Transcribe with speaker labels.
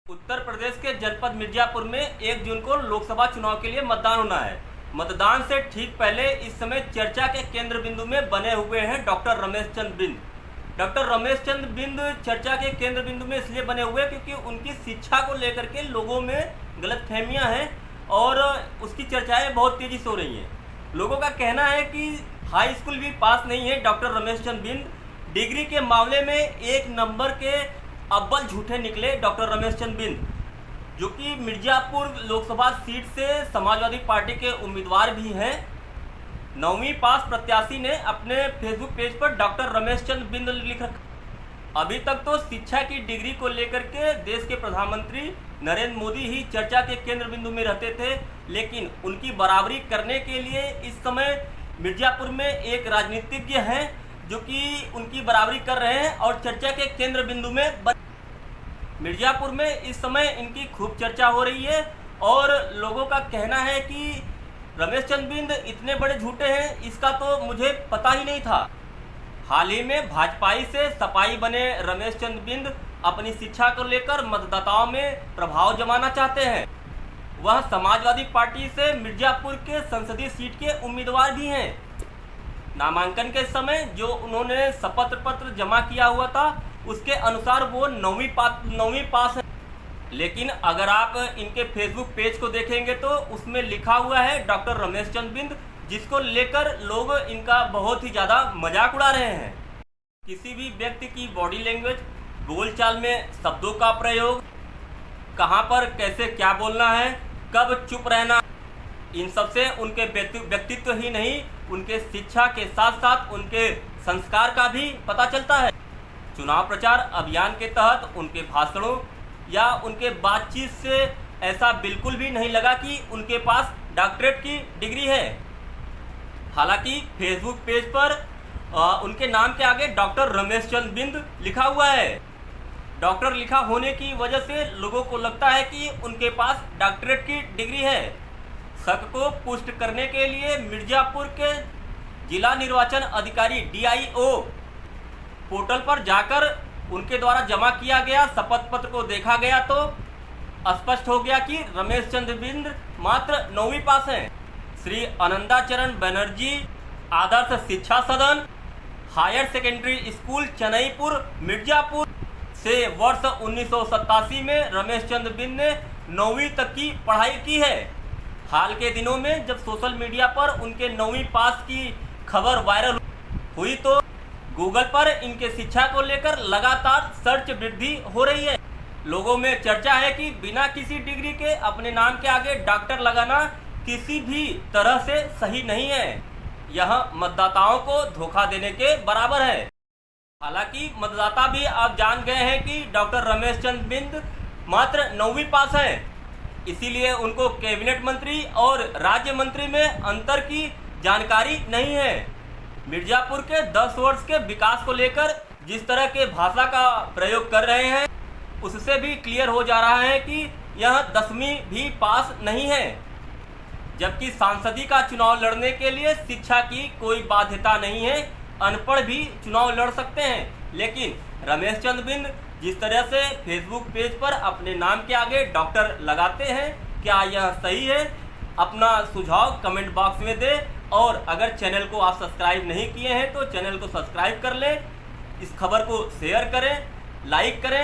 Speaker 1: उत्तर प्रदेश के जनपद मिर्जापुर में 1 जून को लोकसभा चुनाव के लिए मतदान होना है। मतदान से ठीक पहले इस समय चर्चा के केंद्र बिंदु में बने हुए हैं डॉक्टर रमेश चंद्र बिंद। डॉक्टर रमेश चंद्र बिंद चर्चा के केंद्र बिंदु में इसलिए बने हुए क्योंकि उनकी शिक्षा को लेकर के लोगों में गलतफहमियां हैं और उसकी चर्चाएं बहुत तेजी से हो रही हैं। लोगों का कहना है कि हाई स्कूल भी पास नहीं है डॉक्टर रमेश चंद्र बिंद। डिग्री के मामले में 1 नंबर के अव्वल झूठे निकले डॉक्टर रमेश चंद्र बिंद, जो कि मिर्जापुर लोकसभा सीट से समाजवादी पार्टी के उम्मीदवार भी हैं। 9वीं पास प्रत्याशी ने अपने फेसबुक पेज पर डॉक्टर रमेश चंद्र बिंद लिख रखा। अभी तक तो शिक्षा की डिग्री को लेकर के देश के प्रधानमंत्री नरेंद्र मोदी ही चर्चा के केंद्र बिंदु में रहते थे, लेकिन उनकी बराबरी करने के लिए इस समय मिर्जापुर में एक राजनीतिज्ञ हैं जो कि उनकी बराबरी कर रहे हैं और चर्चा के केंद्र बिंदु में मिर्जापुर में इस समय इनकी खूब चर्चा हो रही है और लोगों का कहना है कि रमेश चंद्र बिंद इतने बड़े झूठे हैं, इसका तो मुझे पता ही नहीं था। हाल ही में भाजपाई से सपाई बने रमेश चंद्र बिंद अपनी शिक्षा को लेकर मतदाताओं में प्रभाव जमाना चाहते हैं। वह समाजवादी पार्टी से मिर्जापुर के संसदीय सीट के उम्मीदवार भी हैं। नामांकन के समय जो उन्होंने शपथ पत्र जमा किया हुआ था उसके अनुसार वो 9वीं पास है, लेकिन अगर आप इनके फेसबुक पेज को देखेंगे तो उसमें लिखा हुआ है डॉक्टर रमेश चंद्र बिंद, जिसको लेकर लोग इनका बहुत ही ज़्यादा मजाक उड़ा रहे हैं। किसी भी व्यक्ति की बॉडी लैंग्वेज, बोलचाल में शब्दों का प्रयोग, कहाँ पर कैसे क्या बोलना है, कब चुप रहना, इन सब से उनके व्यक्तित्व ही नहीं उनके शिक्षा के साथ साथ उनके संस्कार का भी पता चलता है। चुनाव प्रचार अभियान के तहत उनके भाषणों या उनके बातचीत से ऐसा बिल्कुल भी नहीं लगा कि उनके पास डॉक्टरेट की डिग्री है। हालांकि फेसबुक पेज पर उनके नाम के आगे डॉक्टर रमेश चंद्र बिंद लिखा हुआ है। डॉक्टर लिखा होने की वजह से लोगों को लगता है कि उनके पास डॉक्टरेट की डिग्री है। शक को पुष्ट करने के लिए मिर्जापुर के जिला निर्वाचन अधिकारी DIO पोर्टल पर जाकर उनके द्वारा जमा किया गया शपथ पत्र को देखा गया तो स्पष्ट हो गया कि रमेश चंद्र बिंद मात्र 9वीं पास हैं। श्री आनंदाचरण बनर्जी आदर्श शिक्षा सदन हायर सेकेंडरी स्कूल चनईपुर मिर्जापुर से वर्ष 1987 में रमेश चंद्र बिंद ने 9वीं तक की पढ़ाई की है। हाल के दिनों में जब सोशल मीडिया पर उनके 9वीं पास की खबर वायरल हुई तो गूगल पर इनके शिक्षा को लेकर लगातार सर्च वृद्धि हो रही है। लोगों में चर्चा है कि बिना किसी डिग्री के अपने नाम के आगे डॉक्टर लगाना किसी भी तरह से सही नहीं है। यह मतदाताओं को धोखा देने के बराबर है। हालांकि मतदाता भी आप जान गए हैं कि डॉक्टर रमेश चंद्र बिंद मात्र 9वीं पास हैं, इसीलिए उनको कैबिनेट मंत्री और राज्य मंत्री में अंतर की जानकारी नहीं है। मिर्जापुर के 10 वर्ष के विकास को लेकर जिस तरह के भाषा का प्रयोग कर रहे हैं उससे भी क्लियर हो जा रहा है कि यह 10वीं भी पास नहीं है। जबकि सांसदी का चुनाव लड़ने के लिए शिक्षा की कोई बाध्यता नहीं है, अनपढ़ भी चुनाव लड़ सकते हैं। लेकिन रमेश चंद्र बिंद जिस तरह से फेसबुक पेज पर अपने नाम के आगे डॉक्टर लगाते हैं, क्या यह सही है? अपना सुझाव कमेंट बॉक्स में दें और अगर चैनल को आप सब्सक्राइब नहीं किए हैं तो चैनल को सब्सक्राइब कर लें। इस खबर को शेयर करें, लाइक करें।